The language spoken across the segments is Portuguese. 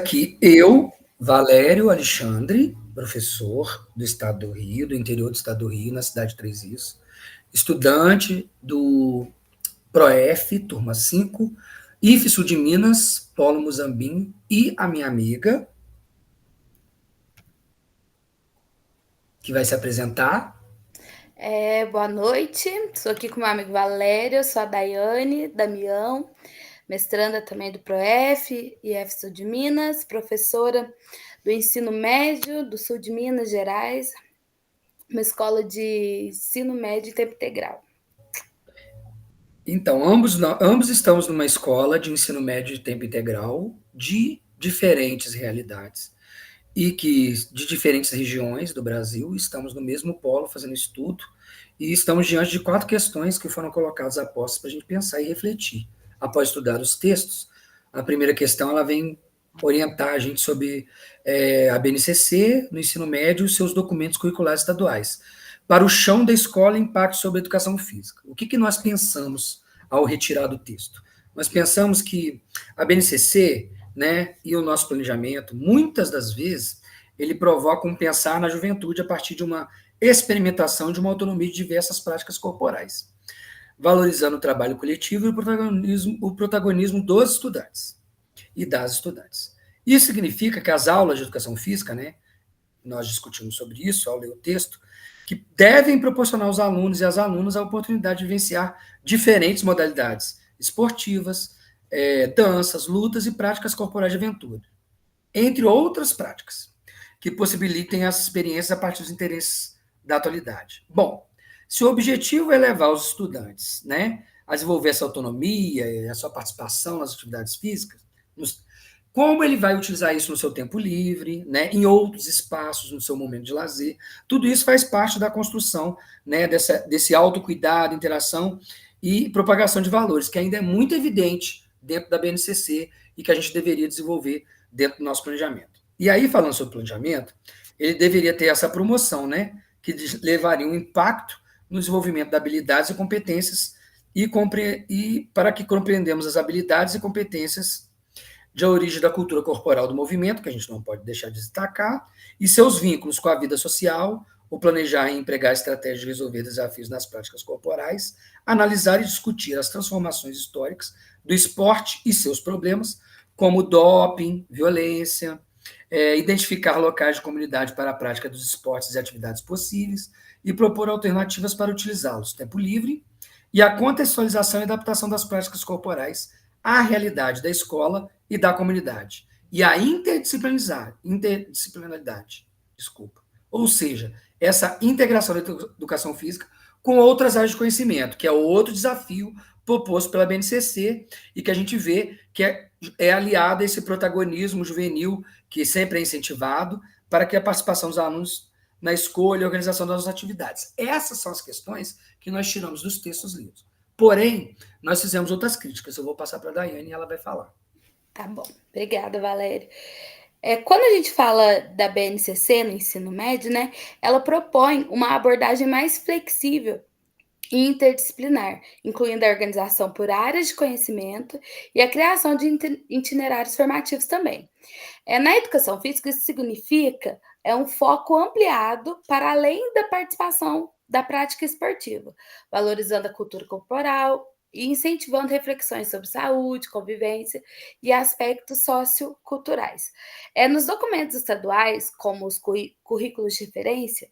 aqui eu, Valério Alexandre, professor do Estado do Rio, do interior do Estado do Rio, na cidade de Três Rios, estudante do PROEF, turma 5, IF Sul de Minas, Polo Muzambinho, e a minha amiga, que vai se apresentar. Boa noite, sou aqui com meu amigo Valério, sou a Daiane Damião, mestranda também do PROEF, IF Sul de Minas, professora do ensino médio do Sul de Minas Gerais, uma escola de ensino médio em tempo integral. Então, ambos estamos numa escola de ensino médio de tempo integral de diferentes realidades e que de diferentes regiões do Brasil, estamos no mesmo polo fazendo estudo e estamos diante de 4 questões que foram colocadas após para a gente pensar e refletir. Após estudar os textos, a primeira questão ela vem orientar a gente sobre a BNCC no ensino médio e os seus documentos curriculares estaduais. Para o chão da escola, impacto sobre a educação física. O que nós pensamos ao retirar do texto? Nós pensamos que a BNCC, né, e o nosso planejamento, muitas das vezes, ele provoca um pensar na juventude a partir de uma experimentação de uma autonomia de diversas práticas corporais, valorizando o trabalho coletivo e o protagonismo dos estudantes e das estudantes. Isso significa que as aulas de educação física, né, nós discutimos sobre isso ao ler o texto, que devem proporcionar aos alunos e às alunas a oportunidade de vivenciar diferentes modalidades esportivas, danças, lutas e práticas corporais de aventura, entre outras práticas, que possibilitem as experiências a partir dos interesses da atualidade. Bom, se o objetivo é levar os estudantes, né, a desenvolver essa autonomia e a sua participação nas atividades físicas, como ele vai utilizar isso no seu tempo livre, né, em outros espaços, no seu momento de lazer, tudo isso faz parte da construção, né, desse autocuidado, interação e propagação de valores, que ainda é muito evidente dentro da BNCC e que a gente deveria desenvolver dentro do nosso planejamento. E aí, falando sobre planejamento, ele deveria ter essa promoção, né, que levaria um impacto no desenvolvimento de habilidades e competências e para que compreendamos as habilidades e competências de origem da cultura corporal do movimento, que a gente não pode deixar de destacar, e seus vínculos com a vida social, o planejar e empregar estratégias de resolver desafios nas práticas corporais, analisar e discutir as transformações históricas do esporte e seus problemas, como doping, violência, identificar locais de comunidade para a prática dos esportes e atividades possíveis e propor alternativas para utilizá-los, tempo livre, e a contextualização e adaptação das práticas corporais à realidade da escola e da comunidade. E a interdisciplinaridade, ou seja, essa integração da educação física com outras áreas de conhecimento, que é outro desafio proposto pela BNCC e que a gente vê que é aliado a esse protagonismo juvenil que sempre é incentivado para que a participação dos alunos na escolha e organização das atividades. Essas são as questões que nós tiramos dos textos lidos. Porém, nós fizemos outras críticas. Eu vou passar para a Daiane e ela vai falar. Tá bom, obrigada, Valério. Quando a gente fala da BNCC no ensino médio, né, ela propõe uma abordagem mais flexível e interdisciplinar, incluindo a organização por áreas de conhecimento e a criação de itinerários formativos também. Na educação física, isso significa um foco ampliado para além da participação da prática esportiva, valorizando a cultura corporal e incentivando reflexões sobre saúde, convivência e aspectos socioculturais. Nos documentos estaduais, como os currículos de referência,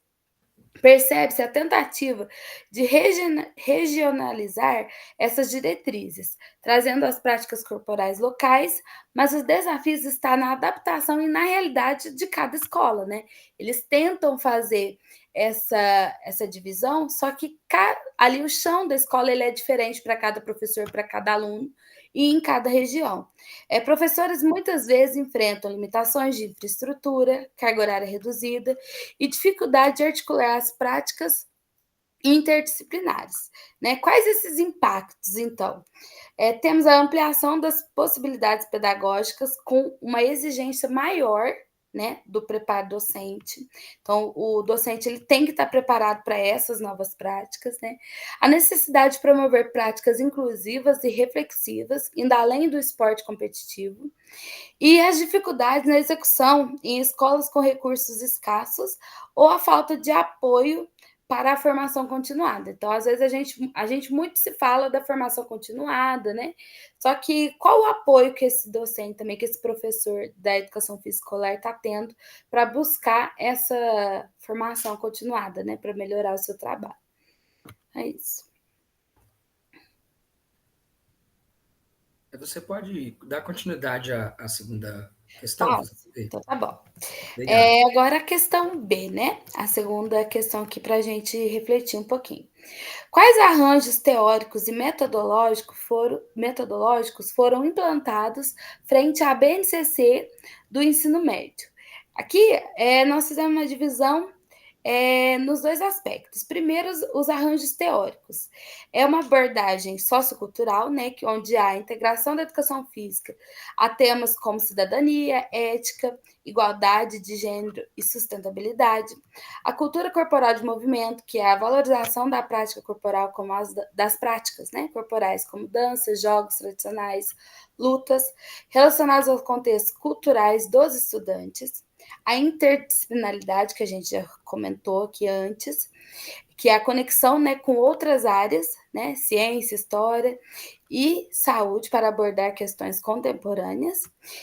percebe-se a tentativa de regionalizar essas diretrizes, trazendo as práticas corporais locais, mas os desafios estão na adaptação e na realidade de cada escola, né? Eles tentam fazer essa divisão, só que ali o chão da escola ele é diferente para cada professor, para cada aluno e em cada região. Professores muitas vezes enfrentam limitações de infraestrutura, carga horária reduzida e dificuldade de articular as práticas interdisciplinares. Né? Quais esses impactos, então? Temos a ampliação das possibilidades pedagógicas com uma exigência maior né, do preparo docente. Então, o docente ele tem que estar preparado para essas novas práticas, né? A necessidade de promover práticas inclusivas e reflexivas, indo além do esporte competitivo, e as dificuldades na execução em escolas com recursos escassos ou a falta de apoio para a formação continuada. Então, às vezes, a gente muito se fala da formação continuada, né? Só que qual o apoio que esse docente também, que esse professor da educação física escolar está tendo para buscar essa formação continuada, né? Para melhorar o seu trabalho. É isso. Você pode dar continuidade à segunda questão? Posso? Então tá bom. Obrigado. Agora a questão B, né? A segunda questão aqui para a gente refletir um pouquinho. Quais arranjos teóricos e metodológicos foram implantados frente à BNCC do ensino médio? Aqui, nós fizemos uma divisão nos dois aspectos. Primeiro, os arranjos teóricos. É uma abordagem sociocultural, né, onde há a integração da educação física a temas como cidadania, ética, igualdade de gênero e sustentabilidade. A cultura corporal de movimento, que é a valorização da prática corporal como das práticas, né, corporais, como danças, jogos tradicionais, lutas, relacionadas aos contextos culturais dos estudantes. A interdisciplinaridade, que a gente já comentou aqui antes, que é a conexão, né, com outras áreas, né, ciência, história e saúde para abordar questões contemporâneas.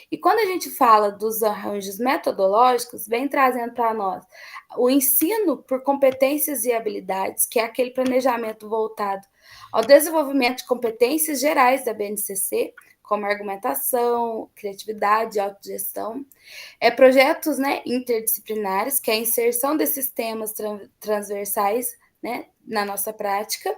E quando a gente fala dos arranjos metodológicos, vem trazendo para nós o ensino por competências e habilidades, que é aquele planejamento voltado ao desenvolvimento de competências gerais da BNCC, como argumentação, criatividade, autogestão. Projetos, né, interdisciplinares, que é a inserção desses temas transversais, né, na nossa prática.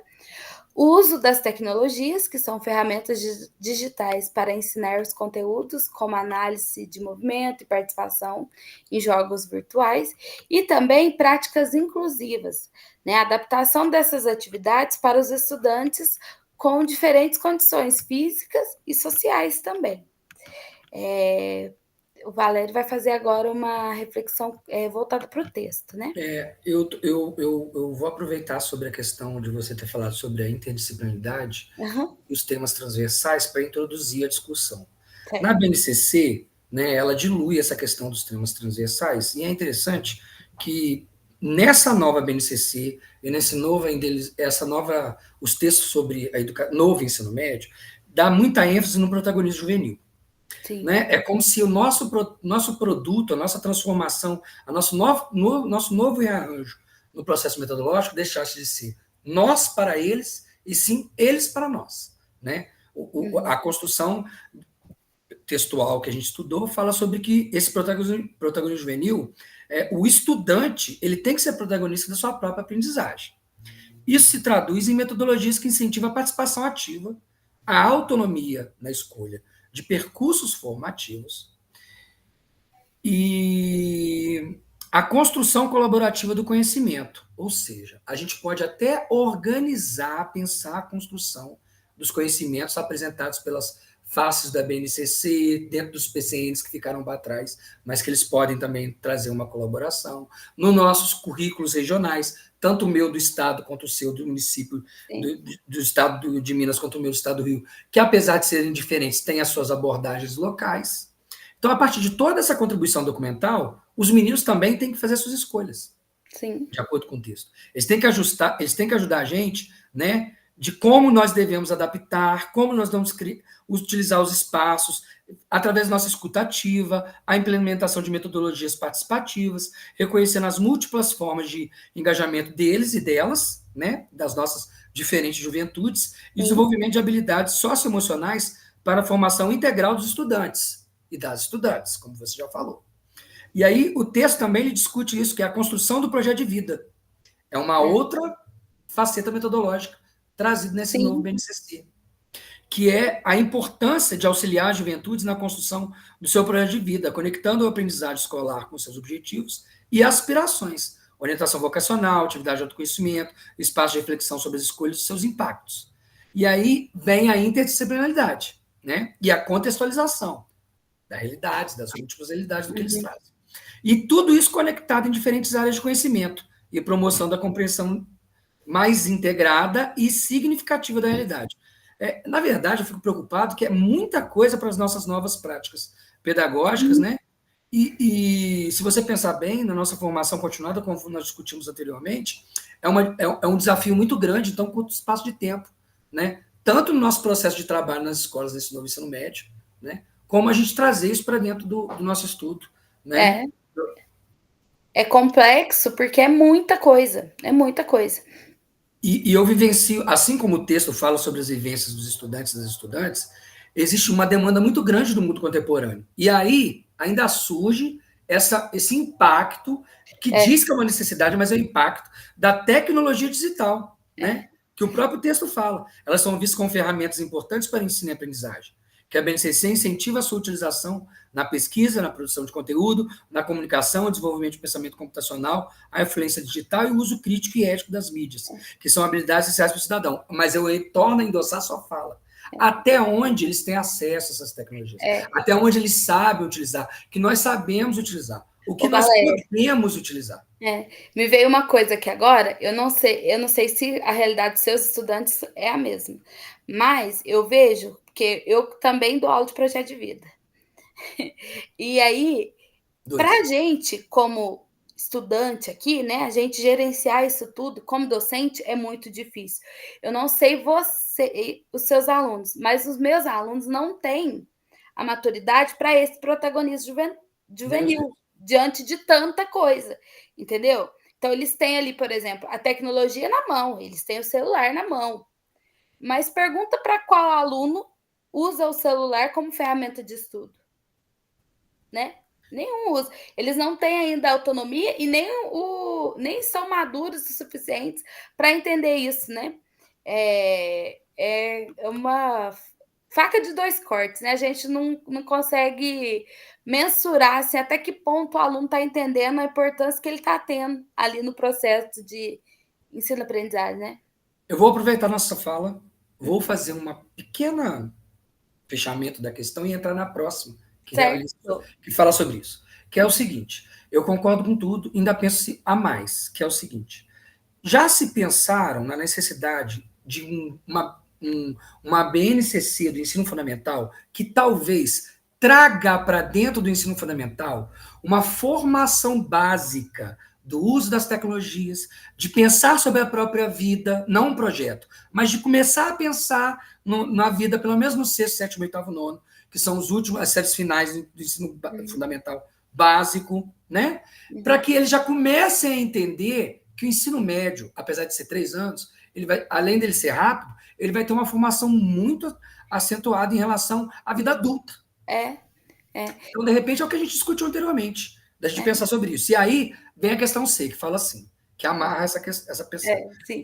O uso das tecnologias, que são ferramentas digitais para ensinar os conteúdos, como análise de movimento e participação em jogos virtuais, e também práticas inclusivas, né, a adaptação dessas atividades para os estudantes com diferentes condições físicas e sociais também. O Valério vai fazer agora uma reflexão voltada para o texto, né? Eu vou aproveitar sobre a questão de você ter falado sobre a interdisciplinaridade e os temas transversais para introduzir a discussão. Certo. Na BNCC, né, ela dilui essa questão dos temas transversais, e é interessante que nessa nova BNCC e os textos sobre novo ensino médio, dá muita ênfase no protagonismo juvenil. Né? É como se o nosso produto, a nossa transformação, nosso novo rearranjo no processo metodológico deixasse de ser nós para eles e sim eles para nós. Né? A construção textual que a gente estudou fala sobre que esse protagonismo juvenil, o estudante ele tem que ser protagonista da sua própria aprendizagem. Isso se traduz em metodologias que incentivam a participação ativa, a autonomia na escolha de percursos formativos e a construção colaborativa do conhecimento. Ou seja, a gente pode até organizar, pensar a construção dos conhecimentos apresentados pelas faces da BNCC, dentro dos PCNs que ficaram para trás, mas que eles podem também trazer uma colaboração. Nos nossos currículos regionais, tanto o meu do estado quanto o seu do município do estado de Minas quanto o meu do estado do Rio, que apesar de serem diferentes, têm as suas abordagens locais. Então, a partir de toda essa contribuição documental, os meninos também têm que fazer suas escolhas. Sim. De acordo com o texto. Eles têm que ajudar a gente, né, de como nós devemos adaptar, como nós vamos utilizar os espaços, através da nossa escuta ativa, a implementação de metodologias participativas, reconhecendo as múltiplas formas de engajamento deles e delas, né, das nossas diferentes juventudes, e desenvolvimento de habilidades socioemocionais para a formação integral dos estudantes e das estudantes, como você já falou. E aí o texto também ele discute isso, que é a construção do projeto de vida. É uma outra faceta metodológica trazida nesse novo BNCC, que é a importância de auxiliar as juventudes na construção do seu projeto de vida, conectando a aprendizagem escolar com seus objetivos e aspirações, orientação vocacional, atividade de autoconhecimento, espaço de reflexão sobre as escolhas e seus impactos. E aí vem a interdisciplinaridade, né? E a contextualização da realidade, das múltiplas realidades do que eles trazem. E tudo isso conectado em diferentes áreas de conhecimento e promoção da compreensão mais integrada e significativa da realidade. Na verdade, eu fico preocupado que é muita coisa para as nossas novas práticas pedagógicas, né? E se você pensar bem, na nossa formação continuada, como nós discutimos anteriormente, é um desafio muito grande, então, curto espaço de tempo, né? Tanto no nosso processo de trabalho nas escolas desse novo ensino médio, né? Como a gente trazer isso para dentro do nosso estudo, né? É complexo porque é muita coisa, é muita coisa. E eu vivencio, assim como o texto fala sobre as vivências dos estudantes e das estudantes, existe uma demanda muito grande do mundo contemporâneo. E aí ainda surge esse impacto, que diz que é uma necessidade, mas é o impacto da tecnologia digital, né? Que o próprio texto fala. Elas são vistas como ferramentas importantes para ensino e aprendizagem, que a BNCC incentiva a sua utilização na pesquisa, na produção de conteúdo, na comunicação, no desenvolvimento de pensamento computacional, a influência digital e o uso crítico e ético das mídias, que são habilidades essenciais para o cidadão. Mas eu torno a endossar a sua fala. Até onde eles têm acesso a essas tecnologias? Até onde eles sabem utilizar? Que nós sabemos utilizar. O que nós podemos utilizar? Me veio uma coisa aqui agora, eu não sei se a realidade dos seus estudantes é a mesma, mas eu vejo que eu também dou aula de projeto de vida. E aí, para a gente, como estudante aqui, né, a gente gerenciar isso tudo como docente é muito difícil. Eu não sei você, os seus alunos, mas os meus alunos não têm a maturidade para esse protagonismo juvenil diante de tanta coisa, entendeu? Então, eles têm ali, por exemplo, a tecnologia na mão, eles têm o celular na mão. Mas pergunta para qual aluno usa o celular como ferramenta de estudo, né? Nenhum usa. Eles não têm ainda autonomia e nem são maduros o suficientes para entender isso, né? É uma faca de dois cortes, né? A gente não consegue mensurar assim, até que ponto o aluno está entendendo a importância que ele está tendo ali no processo de ensino-aprendizagem, né? Eu vou aproveitar nossa fala, vou fazer uma pequena fechamento da questão e entrar na próxima, que fala sobre isso. Que é o seguinte, eu concordo com tudo, ainda penso a mais, que é o seguinte, já se pensaram na necessidade de uma BNCC do ensino fundamental que talvez traga para dentro do ensino fundamental uma formação básica do uso das tecnologias, de pensar sobre a própria vida, não um projeto, mas de começar a pensar na vida, pelo menos no sexto, sétimo, oitavo, nono, que são as séries finais do ensino fundamental básico, né? Para que eles já comecem a entender que o ensino médio, apesar de ser 3 anos, ele vai, além dele ser rápido, ele vai ter uma formação muito acentuada em relação à vida adulta. Então, de repente, é o que a gente discutiu anteriormente, da gente pensar sobre isso. E aí vem a questão C, que fala assim, que amarra essa questão.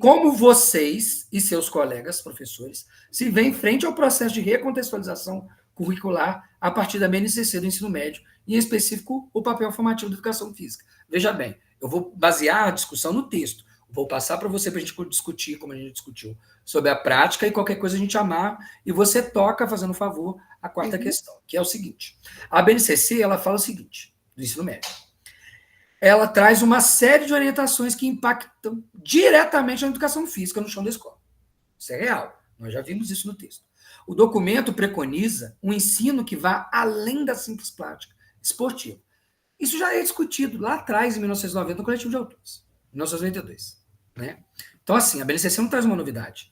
Como vocês e seus colegas professores se veem frente ao processo de recontextualização curricular a partir da BNCC do ensino médio, e, em específico, o papel formativo da educação física. Veja bem, eu vou basear a discussão no texto, vou passar para você para a gente discutir, como a gente discutiu, sobre a prática, e qualquer coisa a gente amar, e você toca, fazendo favor, a quarta questão, que é o seguinte. A BNCC, ela fala o seguinte, do ensino médio. Ela traz uma série de orientações que impactam diretamente na educação física no chão da escola. Isso é real, nós já vimos isso no texto. O documento preconiza um ensino que vá além da simples prática esportiva. Isso já é discutido lá atrás, em 1990, no Coletivo de Autores, 1992. Né? Então, assim, a BNCC não traz uma novidade.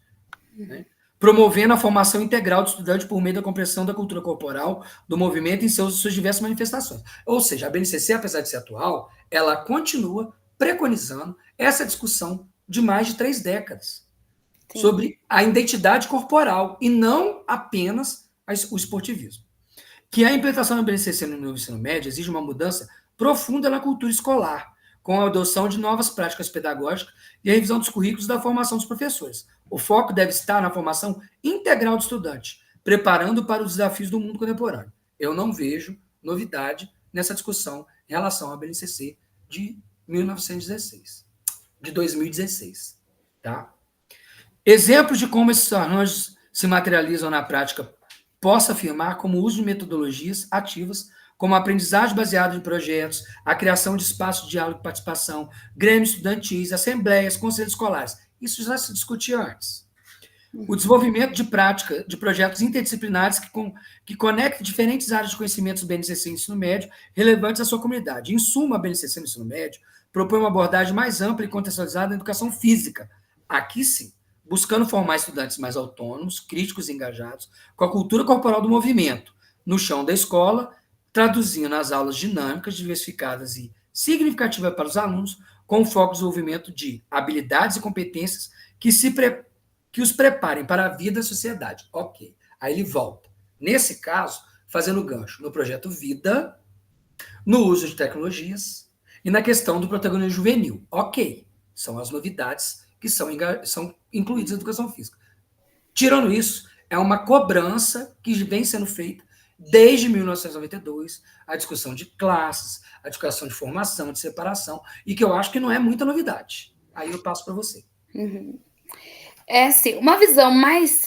Né? Promovendo a formação integral do estudante por meio da compreensão da cultura corporal, do movimento em suas diversas manifestações. Ou seja, a BNCC, apesar de ser atual, ela continua preconizando essa discussão de mais de 3 décadas. Sim. Sobre a identidade corporal e não apenas o esportivismo. Que a implementação da BNCC no ensino médio exige uma mudança profunda na cultura escolar, com a adoção de novas práticas pedagógicas e a revisão dos currículos da formação dos professores. O foco deve estar na formação integral do estudante, preparando para os desafios do mundo contemporâneo. Eu não vejo novidade nessa discussão em relação à BNCC de 1916, de 2016. Tá? Exemplos de como esses arranjos se materializam na prática, posso afirmar como uso de metodologias ativas como a aprendizagem baseada em projetos, a criação de espaços de diálogo e participação, grêmios estudantis, assembleias, conselhos escolares. Isso já se discutia antes. O desenvolvimento de prática de projetos interdisciplinares que conectem diferentes áreas de conhecimentos do BNCC no ensino médio relevantes à sua comunidade. Em suma, a BNCC no ensino médio propõe uma abordagem mais ampla e contextualizada na educação física. Aqui sim, buscando formar estudantes mais autônomos, críticos e engajados, com a cultura corporal do movimento, no chão da escola, traduzindo as aulas dinâmicas, diversificadas e significativas para os alunos, com foco no desenvolvimento de habilidades e competências que os preparem para a vida e a sociedade. Ok. Aí ele volta. Nesse caso, fazendo gancho no projeto Vida, no uso de tecnologias e na questão do protagonismo juvenil. Ok. São as novidades que são incluídas na educação física. Tirando isso, é uma cobrança que vem sendo feita desde 1992, a discussão de classes, a discussão de formação, de separação, e que eu acho que não é muita novidade. Aí eu passo para você. É assim, uma visão mais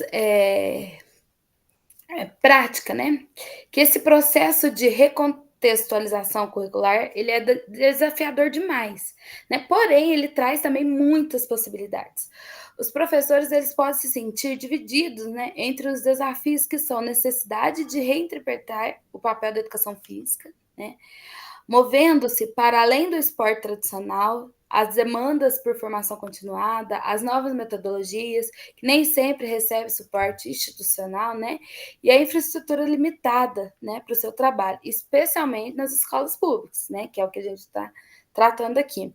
prática, né? Que esse processo de recontextualização curricular, ele é desafiador demais, né? Porém, ele traz também muitas possibilidades. Os professores, eles podem se sentir divididos, né, entre os desafios que são necessidade de reinterpretar o papel da educação física, né, movendo-se para além do esporte tradicional, as demandas por formação continuada, as novas metodologias, que nem sempre recebem suporte institucional, né? E a infraestrutura limitada, né, para o seu trabalho, especialmente nas escolas públicas, né? Que é o que a gente está tratando aqui.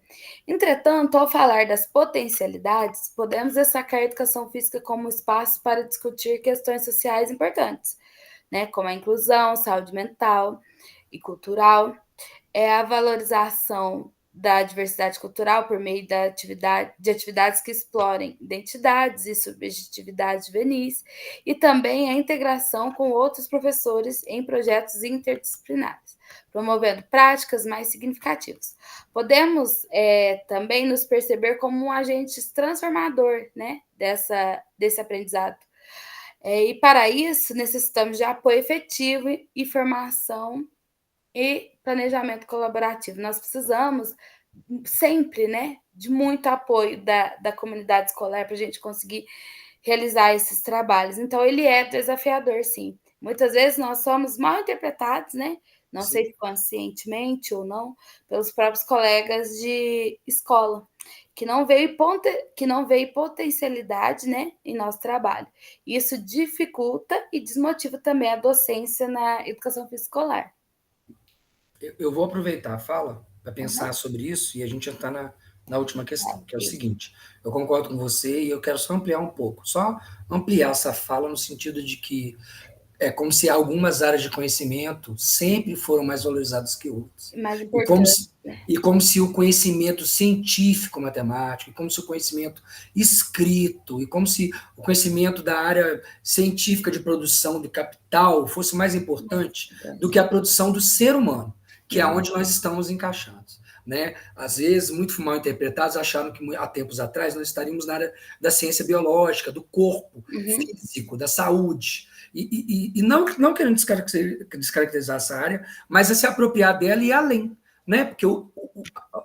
Entretanto, ao falar das potencialidades, podemos destacar a educação física como espaço para discutir questões sociais importantes, né? Como a inclusão, saúde mental e cultural, é a valorização da diversidade cultural por meio de atividades que explorem identidades e subjetividades juvenis, e também a integração com outros professores em projetos interdisciplinares, promovendo práticas mais significativas. Podemos também nos perceber como um agente transformador, né, desse aprendizado. E para isso, necessitamos de apoio efetivo e formação e planejamento colaborativo. Nós precisamos sempre, né, de muito apoio da comunidade escolar para a gente conseguir realizar esses trabalhos. Então, ele é desafiador, sim. Muitas vezes nós somos mal interpretados, né? Não sei se conscientemente ou não, pelos próprios colegas de escola, que não veio potencialidade, né, em nosso trabalho. Isso dificulta e desmotiva também a docência na educação física escolar. Eu vou aproveitar a fala para pensar sobre isso e a gente já está na última questão, que é o seguinte: eu concordo com você e eu quero só ampliar um pouco, só ampliar essa fala no sentido de que é como se algumas áreas de conhecimento sempre foram mais valorizadas que outras. Mais importante, né? E como se o conhecimento científico, matemático, e como se o conhecimento escrito, e como se o conhecimento da área científica de produção de capital fosse mais importante do que a produção do ser humano, que é onde nós estamos encaixados. Né? Às vezes, muito mal interpretados, acharam que há tempos atrás nós estaríamos na área da ciência biológica, do corpo físico, da saúde. E não querendo descaracterizar essa área, mas a se apropriar dela e ir além. Né? Porque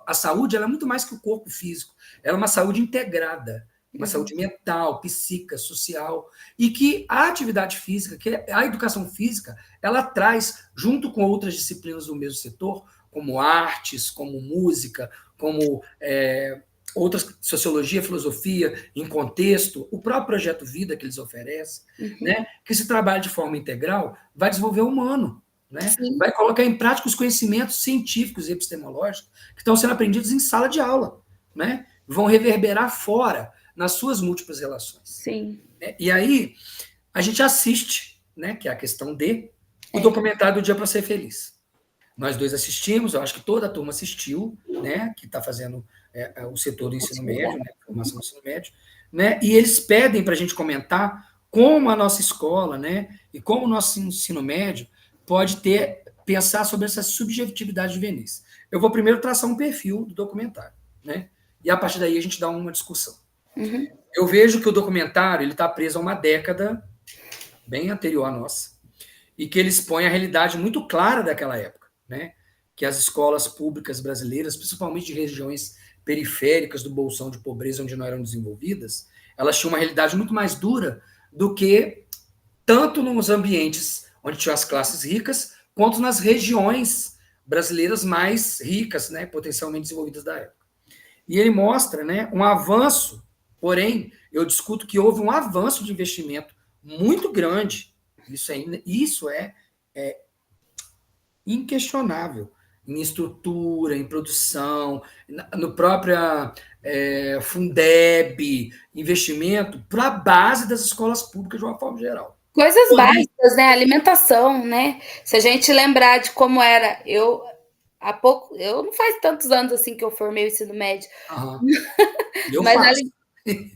a saúde ela é muito mais que o corpo físico, ela é uma saúde integrada, uma saúde mental, psíquica, social, e que a atividade física, que a educação física, ela traz, junto com outras disciplinas do mesmo setor, como artes, como música, como outras, sociologia, filosofia, em contexto, o próprio projeto Vida que eles oferecem, né, que se trabalha de forma integral, vai desenvolver o humano, né? Vai colocar em prática os conhecimentos científicos e epistemológicos que estão sendo aprendidos em sala de aula, né? Vão reverberar fora nas suas múltiplas relações. Sim. E aí a gente assiste, né, que é a questão o documentário do Dia para Ser Feliz. Nós dois assistimos, eu acho que toda a turma assistiu, né, que está fazendo o setor do ensino médio, né, formação do ensino médio, né, e eles pedem para a gente comentar como a nossa escola, né, e como o nosso ensino médio pode pensar sobre essas subjetividades juvenis. Eu vou primeiro traçar um perfil do documentário, né, e a partir daí a gente dá uma discussão. Eu vejo que o documentário ele está preso a uma década bem anterior à nossa, e que ele expõe a realidade muito clara daquela época. né, que as escolas públicas brasileiras, principalmente de regiões periféricas do bolsão de pobreza onde não eram desenvolvidas, elas tinham uma realidade muito mais dura do que tanto nos ambientes onde tinham as classes ricas, quanto nas regiões brasileiras mais ricas, né, potencialmente desenvolvidas da época. E ele mostra, né, um avanço, porém, eu discuto que houve um avanço de investimento muito grande, isso é inquestionável, em estrutura, em produção, no próprio Fundeb, investimento para a base das escolas públicas de uma forma geral. Coisas Porém, básicas, né? Alimentação, né? Se a gente lembrar de como era, eu não faz tantos anos assim que eu formei o ensino médio, eu mas faço.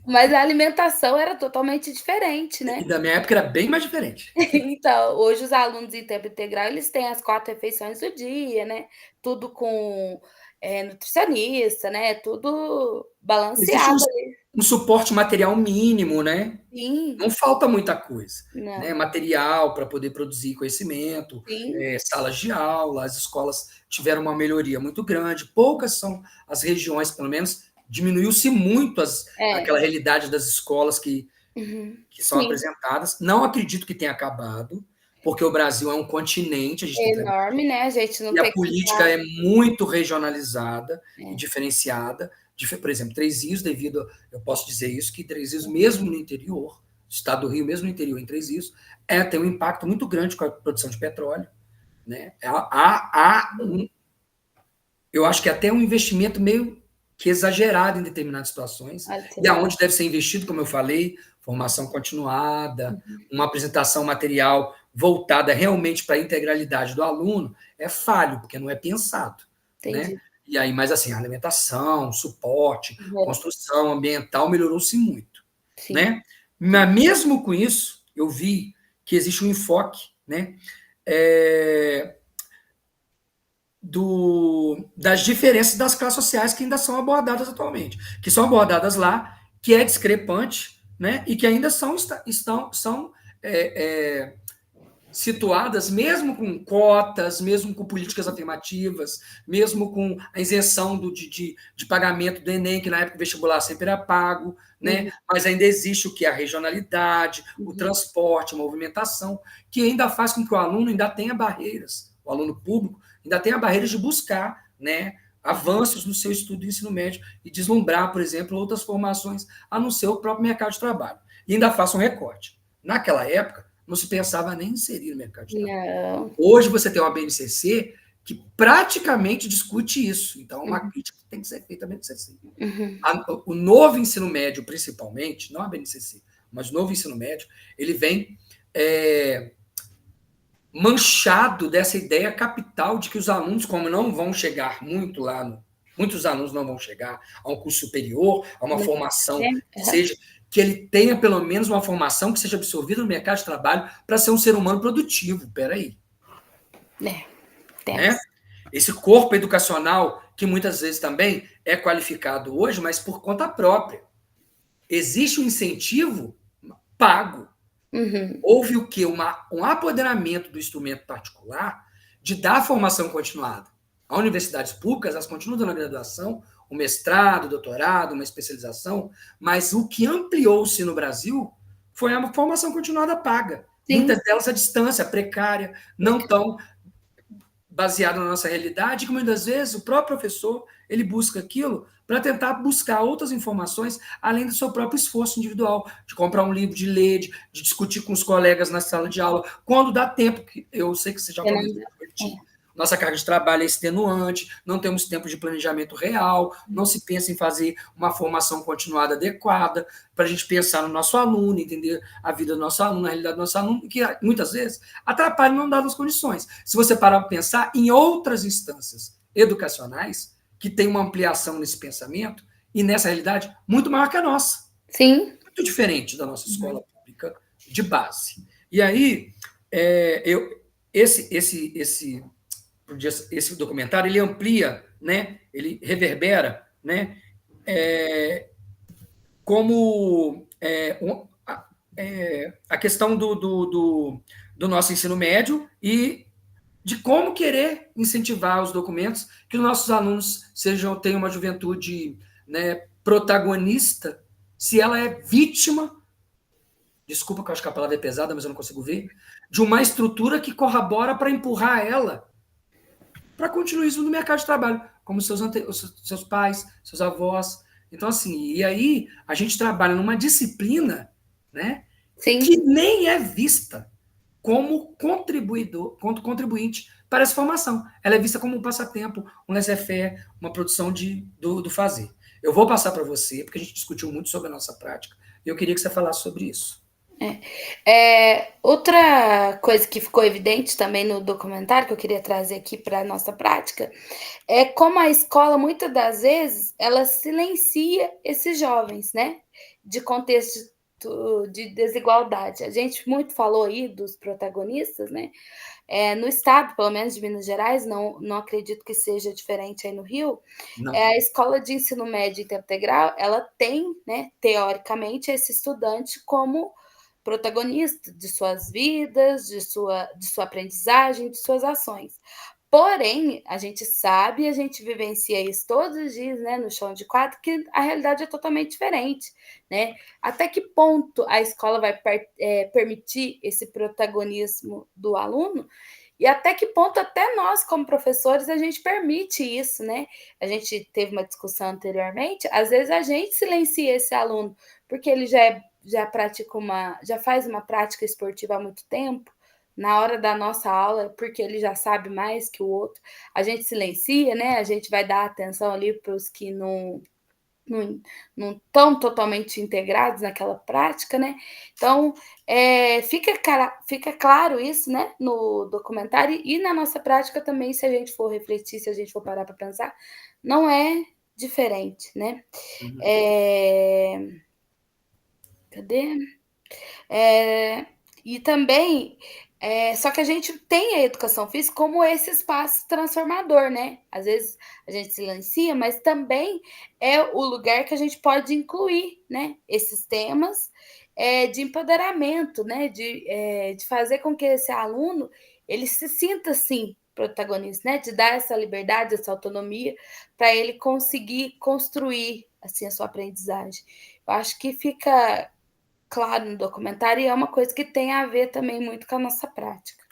mas a alimentação era totalmente diferente, E né? da minha época era bem mais diferente. Então, hoje os alunos em tempo integral, eles têm as 4 refeições do dia, né? Tudo com nutricionista, né? Tudo Existe balanceado ali. um suporte material mínimo, né? Sim, Não falta muita coisa, né? não, Material para poder produzir conhecimento, sim, salas de aula, as escolas tiveram uma melhoria muito grande, poucas são as regiões, pelo menos, diminuiu-se muito é, aquela realidade das escolas uhum, que são sim, apresentadas. Não acredito que tenha acabado, porque o Brasil é um continente, a gente tem é que lembrar, enorme, né? A gente não e a tem que política ficar, é muito regionalizada e é, diferenciada. Por exemplo, Três Rios, eu posso dizer isso, que Três Rios, mesmo no interior, estado do Rio, mesmo no interior, em Três Rios, tem um impacto muito grande com a produção de petróleo. Né? Eu acho que até um investimento meio que exagerado em determinadas situações, olha, você e vê. aonde deve ser investido, como eu falei, formação continuada, uma apresentação material voltada realmente para a integralidade do aluno, é falho, porque não é pensado, né? Entendi. E aí, mas assim, a alimentação, suporte, Uhum. construção ambiental melhorou-se muito, Sim, né? Mas mesmo com isso, eu vi que existe um enfoque, né? É, das diferenças das classes sociais que ainda são abordadas atualmente, que são abordadas lá, que é discrepante, né, e que ainda são é, é, situadas, mesmo com cotas, mesmo com políticas afirmativas, mesmo com a isenção de pagamento do Enem, que na época o vestibular sempre era pago, né? uhum, Mas ainda existe o que? A regionalidade, o uhum. transporte, a movimentação, que ainda faz com que o aluno ainda tenha barreiras, o aluno público ainda tenha barreiras de buscar, né? Avanços no seu estudo de ensino médio e deslumbrar, por exemplo, outras formações a não ser o próprio mercado de trabalho. E ainda faça um recorte. Naquela época, não se pensava nem em inserir no mercado de trabalho. Não. Hoje você tem uma BNCC que praticamente discute isso. Então, é uma Uhum, crítica que tem que ser feita à BNCC. uhum. O novo ensino médio, principalmente, não a BNCC, mas o novo ensino médio, ele vem manchado dessa ideia capital de que os alunos, como não vão chegar muito lá, muitos alunos não vão chegar a um curso superior, a uma formação que Uhum. seja, que ele tenha pelo menos uma formação que seja absorvida no mercado de trabalho para ser um ser humano produtivo. Peraí, É, temos. né? Esse corpo educacional, que muitas vezes também é qualificado hoje, mas por conta própria. Existe um incentivo pago. Uhum. Houve o quê? Um apoderamento do instrumento particular de dar formação continuada. As universidades públicas, elas continuam dando a graduação, o mestrado, o doutorado, uma especialização, mas o que ampliou-se no Brasil foi a formação continuada paga. Sim, Muitas delas à distância, precária, não tão baseado na nossa realidade, que muitas vezes o próprio professor ele busca aquilo para tentar buscar outras informações além do seu próprio esforço individual, de comprar um livro, de ler, de discutir com os colegas na sala de aula, quando dá tempo, que eu sei que você já falou isso, nossa carga de trabalho é extenuante, não temos tempo de planejamento real, não se pensa em fazer uma formação continuada adequada, para a gente pensar no nosso aluno, entender a vida do nosso aluno, a realidade do nosso aluno, que muitas vezes atrapalha não dadas as condições. Se você parar para pensar em outras instâncias educacionais que têm uma ampliação nesse pensamento e nessa realidade muito maior que a nossa, sim. muito diferente da nossa escola Uhum. pública de base. E aí, esse esse documentário ele amplia, né? Ele reverbera, né? É, como a questão do nosso ensino médio e de como querer incentivar os documentos, que os nossos alunos tenham uma juventude, né, protagonista, se ela é vítima, desculpa que eu acho que a palavra é pesada, mas eu não consigo ver, de uma estrutura que corrobora para empurrar ela para continuar isso no mercado de trabalho, como seus pais, seus avós. Então, assim, e aí a gente trabalha numa disciplina, né, que Sim. nem é vista como contribuinte para essa formação. Ela é vista como um passatempo, um laissez-faire, uma produção do fazer. Eu vou passar para você, porque a gente discutiu muito sobre a nossa prática, e eu queria que você falasse sobre isso. Outra coisa que ficou evidente também no documentário, que eu queria trazer aqui para a nossa prática, é como a escola, muitas das vezes, ela silencia esses jovens, né? De contexto de desigualdade. A gente muito falou aí dos protagonistas, né? No estado, pelo menos de Minas Gerais, não acredito que seja diferente aí no Rio, Não. a escola de ensino médio em tempo integral, ela tem, né, teoricamente, esse estudante como protagonista de suas vidas, de sua aprendizagem, de suas ações. Porém, a gente sabe, a gente vivencia isso todos os dias, né, no chão de quadro, que a realidade é totalmente diferente, né? Até que ponto a escola vai permitir esse protagonismo do aluno e até que ponto até nós, como professores, a gente permite isso, né? A gente teve uma discussão anteriormente, às vezes a gente silencia esse aluno, porque ele já faz uma prática esportiva há muito tempo, na hora da nossa aula, porque ele já sabe mais que o outro, a gente silencia, né? A gente vai dar atenção ali para os que não estão totalmente integrados naquela prática, né? Então, fica claro isso, né, no documentário e na nossa prática também, se a gente for refletir, se a gente for parar para pensar, não é diferente, né? Uhum. É... Cadê? É, e também, só que a gente tem a educação física como esse espaço transformador, né? Às vezes a gente silencia, mas também é o lugar que a gente pode incluir, né? Esses temas de empoderamento, né? De fazer com que esse aluno ele se sinta assim protagonista, né? De dar essa liberdade, essa autonomia para ele conseguir construir assim a sua aprendizagem. Eu acho que fica claro no documentário e é uma coisa que tem a ver também muito com a nossa prática.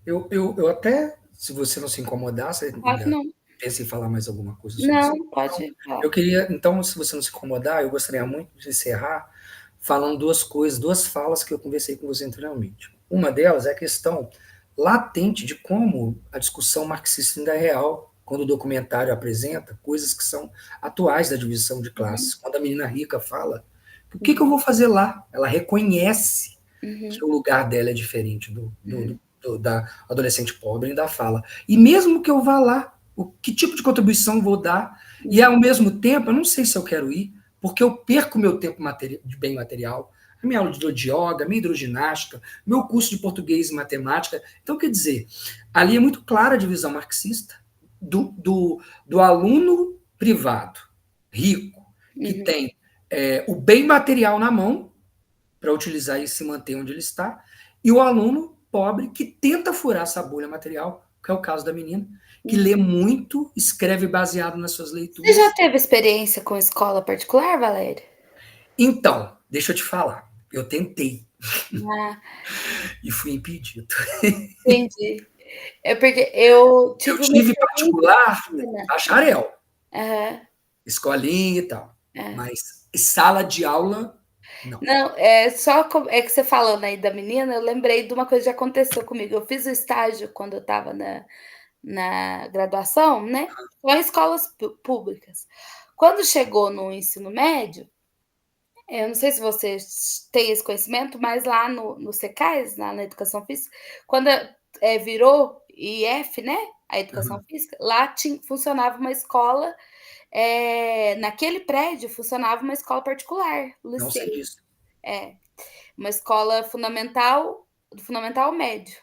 Eu até, se você não se incomodar, você Claro que ainda não. pensa em falar mais alguma coisa sobre Não, isso. pode Eu falar. queria, então, se você não se incomodar, eu gostaria muito de encerrar falando duas coisas, duas falas que eu conversei com você anteriormente. Uma delas é a questão latente de como a discussão marxista ainda é real, quando o documentário apresenta coisas que são atuais da divisão de classes. Uhum, Quando a menina rica fala, o que eu uhum, vou fazer lá? Ela reconhece que uhum, o lugar dela é diferente uhum, da adolescente pobre, ainda fala. E mesmo que eu vá lá, que tipo de contribuição vou dar? E uhum, ao mesmo tempo, eu não sei se eu quero ir, porque eu perco meu tempo de bem material, a minha aula de yoga, minha hidroginástica, meu curso de português e matemática. Então, quer dizer, ali é muito clara a divisão marxista do aluno privado, rico, que uhum. tem o bem material na mão, para utilizar e se manter onde ele está, e o aluno pobre que tenta furar essa bolha material, que é o caso da menina, que lê muito, escreve baseado nas suas Você já leituras. teve experiência com escola particular, Valéria? Então, deixa eu te falar, eu tentei Ah, e fui impedido. entendi. É porque eu Eu tive uma tive experiência particular, pequena. bacharel, Aham, escolinha e tal, é. mas sala de aula, não. Não, é que você falando aí da menina, eu lembrei de uma coisa que já aconteceu comigo. Eu fiz o estágio quando eu estava na graduação, né, só em escolas públicas. Quando chegou no ensino médio, eu não sei se você tem esse conhecimento, mas lá no Secais, lá na educação física, quando virou IF, né, a educação Uhum. física, lá funcionava uma escola, naquele prédio funcionava uma escola particular, Não sei Liceu, disso. é, uma escola fundamental, do fundamental médio.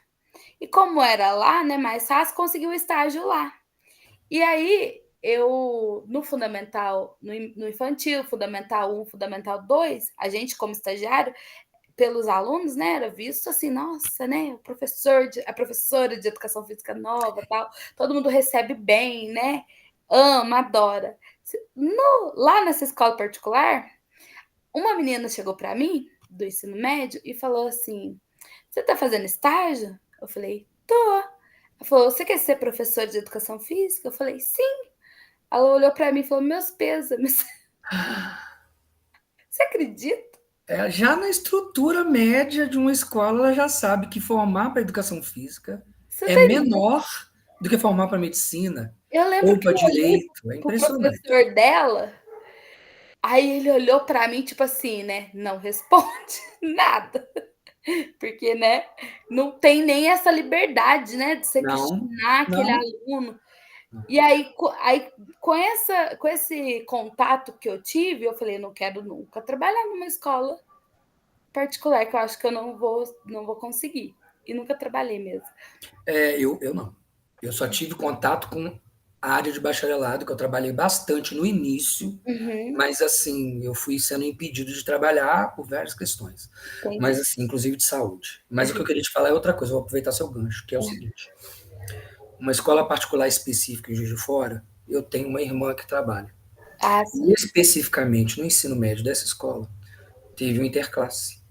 E como era lá, né, mais fácil, consegui o estágio lá. E aí, eu, no fundamental, no infantil, fundamental 1, fundamental 2, a gente, como estagiário, pelos alunos, né, era visto assim, nossa, né, a professora de educação física nova, tal, todo mundo recebe bem, né, ama, adora. Lá nessa escola particular, uma menina chegou para mim, do ensino médio, e falou assim: "Você está fazendo estágio?" Eu falei: "Tô". Ela falou: "Você quer ser professora de educação física?" Eu falei: "Sim". Ela olhou para mim e falou: "Meus pêsames". Você acredita? Já na estrutura média de uma escola, ela já sabe que formar para educação física Você é tá menor do que formar para medicina Eu lembro ou que para eu olhei direito. É pro impressionante. professor dela, aí ele olhou para mim, tipo assim, né, não responde nada, porque, né, não tem nem essa liberdade, né, de você Não, questionar aquele não. aluno. E aí com esse contato que eu tive, eu falei: "Não quero nunca trabalhar numa escola particular, que eu acho que eu não vou conseguir". E nunca trabalhei mesmo. Eu não. Eu só tive contato com a área de bacharelado, que eu trabalhei bastante no início, Uhum, mas assim, eu fui sendo impedido de trabalhar por várias questões, mas entendi. assim, inclusive de saúde. Mas o que eu Uhum, queria te falar é outra coisa, eu vou aproveitar seu gancho, que é o seguinte: uma escola particular específica em Juiz de Fora, eu tenho uma irmã que trabalha. Ah, E sim. especificamente no ensino médio dessa escola, teve um interclasse.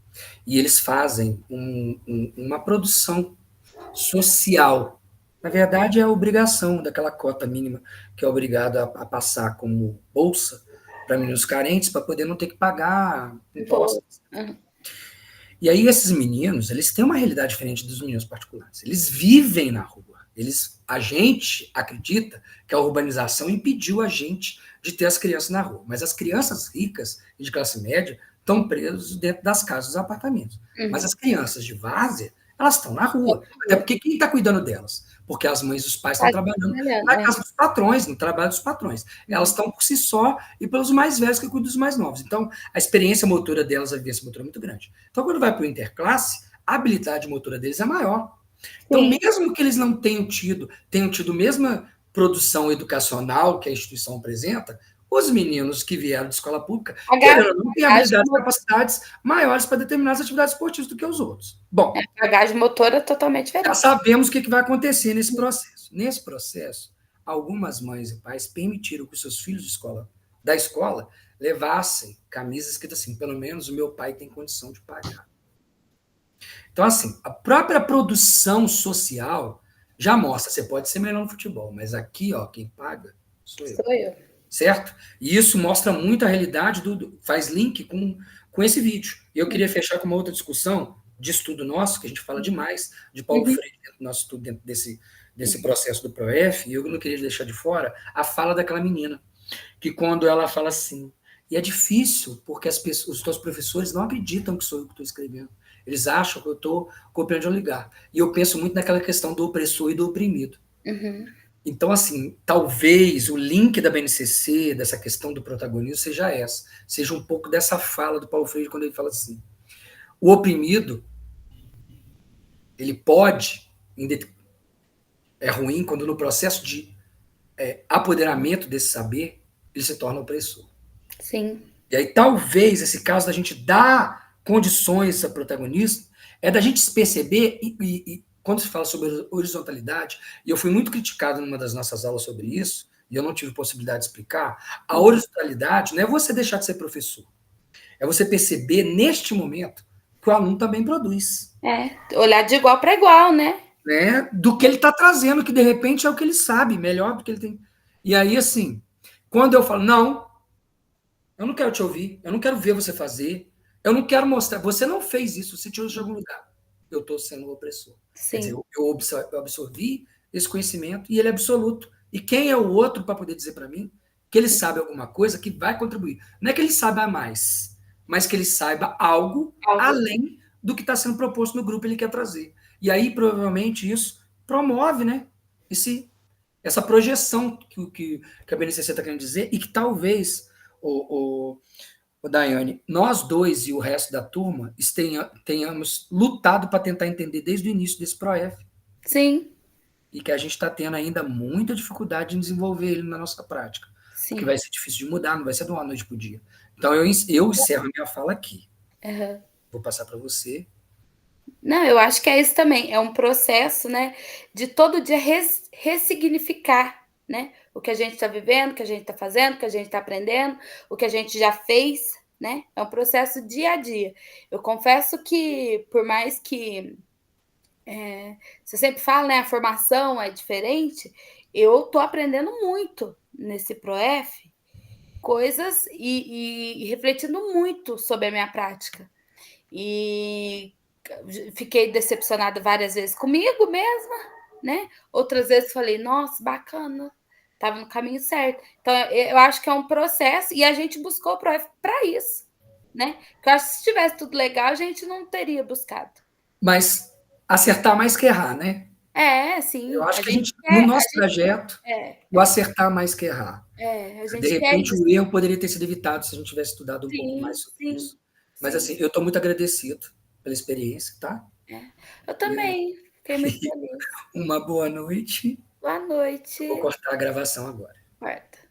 E eles fazem uma produção social. Na verdade, é a obrigação daquela cota mínima que é obrigado a passar como bolsa para meninos carentes para poder não ter que pagar Boa. impostos. Aham. E aí esses meninos, eles têm uma realidade diferente dos meninos particulares. Eles vivem na rua. A gente acredita que a urbanização impediu a gente de ter as crianças na rua, mas as crianças ricas e de classe média estão presas dentro das casas, dos apartamentos. Mas Uhum. as crianças de várzea, elas estão na Tá rua. na Até rua. porque quem está cuidando delas? Porque as mães e os pais estão Tá trabalhando trabalhando, na é. casa dos patrões, no trabalho dos patrões. Elas Uhum. estão por si só e pelos mais velhos que cuidam dos mais novos. Então, a experiência motora delas, a vivência motora é muito grande. Então, quando vai para o interclasse, a habilidade motora deles é maior. Então, Sim. mesmo que eles não tenham tido a mesma produção educacional que a instituição apresenta, os meninos que vieram de escola pública, A ga querendo ou não, têm bagagem habilidades e mo capacidades maiores para determinadas atividades esportivas do que os outros. Bom, bagagem motora totalmente já diferente. sabemos o que vai acontecer nesse processo. Nesse processo, algumas mães e pais permitiram que os seus filhos da escola levassem camisas escritas assim: pelo menos o meu pai tem condição de pagar. Então, assim, a própria produção social já mostra, você pode ser melhor no futebol, mas aqui, ó, quem paga sou eu, Sou eu. certo? E isso mostra muito a realidade faz link com esse vídeo. E eu Uhum, queria fechar com uma outra discussão de estudo nosso, que a gente fala demais de Paulo uhum, Freire dentro do nosso estudo, dentro desse processo do ProF, e eu não queria deixar de fora a fala daquela menina, que quando ela fala assim, e é difícil, porque os teus professores não acreditam que sou eu que estou escrevendo. Eles acham que eu estou copiando de um lugar. E eu penso muito naquela questão do opressor e do oprimido. uhum. Então, assim, talvez o link da BNCC, dessa questão do protagonismo, seja essa. Seja um pouco dessa fala do Paulo Freire, quando ele fala assim: o oprimido, ele pode, é ruim quando no processo de apoderamento desse saber, ele se torna opressor. Sim. E aí, talvez, esse caso da gente dar condições a protagonista é da gente se perceber, quando se fala sobre horizontalidade, e eu fui muito criticado numa das nossas aulas sobre isso, e eu não tive possibilidade de explicar, a Uhum. horizontalidade não é você deixar de ser professor, é você perceber, neste momento, que o aluno também produz, É, olhar de igual para igual, né. né? Do que ele está trazendo, que de repente é o que ele sabe, melhor do que ele tem. E aí, assim, quando eu falo, não, eu não quero te ouvir, eu não quero ver você fazer, eu não quero mostrar. Você não fez isso, você tirou isso de algum lugar. Eu estou sendo o opressor. Quer dizer, Sim, eu absorvi esse conhecimento e ele é absoluto. E quem é o outro para poder dizer para mim que ele sabe alguma coisa que vai contribuir? Não é que ele saiba mais, mas que ele saiba algo algo além do que está sendo proposto no grupo ele quer trazer. E aí, provavelmente, isso promove, né? Esse, essa projeção que a BNCC está querendo dizer e que talvez o, o Daiane, nós dois e o resto da turma tenhamos lutado para tentar entender desde o início desse ProF sim, e que a gente está tendo ainda muita dificuldade em desenvolver ele na nossa prática, porque sim. vai ser difícil de mudar, não vai ser de uma noite para o dia. Então eu encerro a minha fala aqui. Aham. vou passar para você. Não, eu acho que é isso também, é um processo, né, de todo dia ressignificar, né, o que a gente está vivendo, o que a gente está fazendo, o que a gente está aprendendo, o que a gente já fez, né, é um processo dia a dia. Eu confesso que, por mais que você sempre fala, né, a formação é diferente, eu estou aprendendo muito nesse ProF, coisas e refletindo muito sobre a minha prática. E fiquei decepcionada várias vezes comigo mesma, né? Outras vezes falei, nossa, bacana, estava no caminho certo. Então, eu acho que é um processo e a gente buscou para isso, né? Porque eu acho que se tivesse tudo legal, a gente não teria buscado. Mas acertar mais que errar, né? É, Eu sim, acho que a gente, no nosso trajeto, o é, acertar mais que errar. a De gente quer repente, isso. o erro poderia ter sido evitado se a gente tivesse estudado um pouco Sim, mais sobre sim, isso. Mas, sim. assim, eu estou muito agradecido pela experiência, tá? É. Eu E também fiquei muito feliz. uma boa noite. Boa Eu vou noite. cortar a gravação agora. Quarta.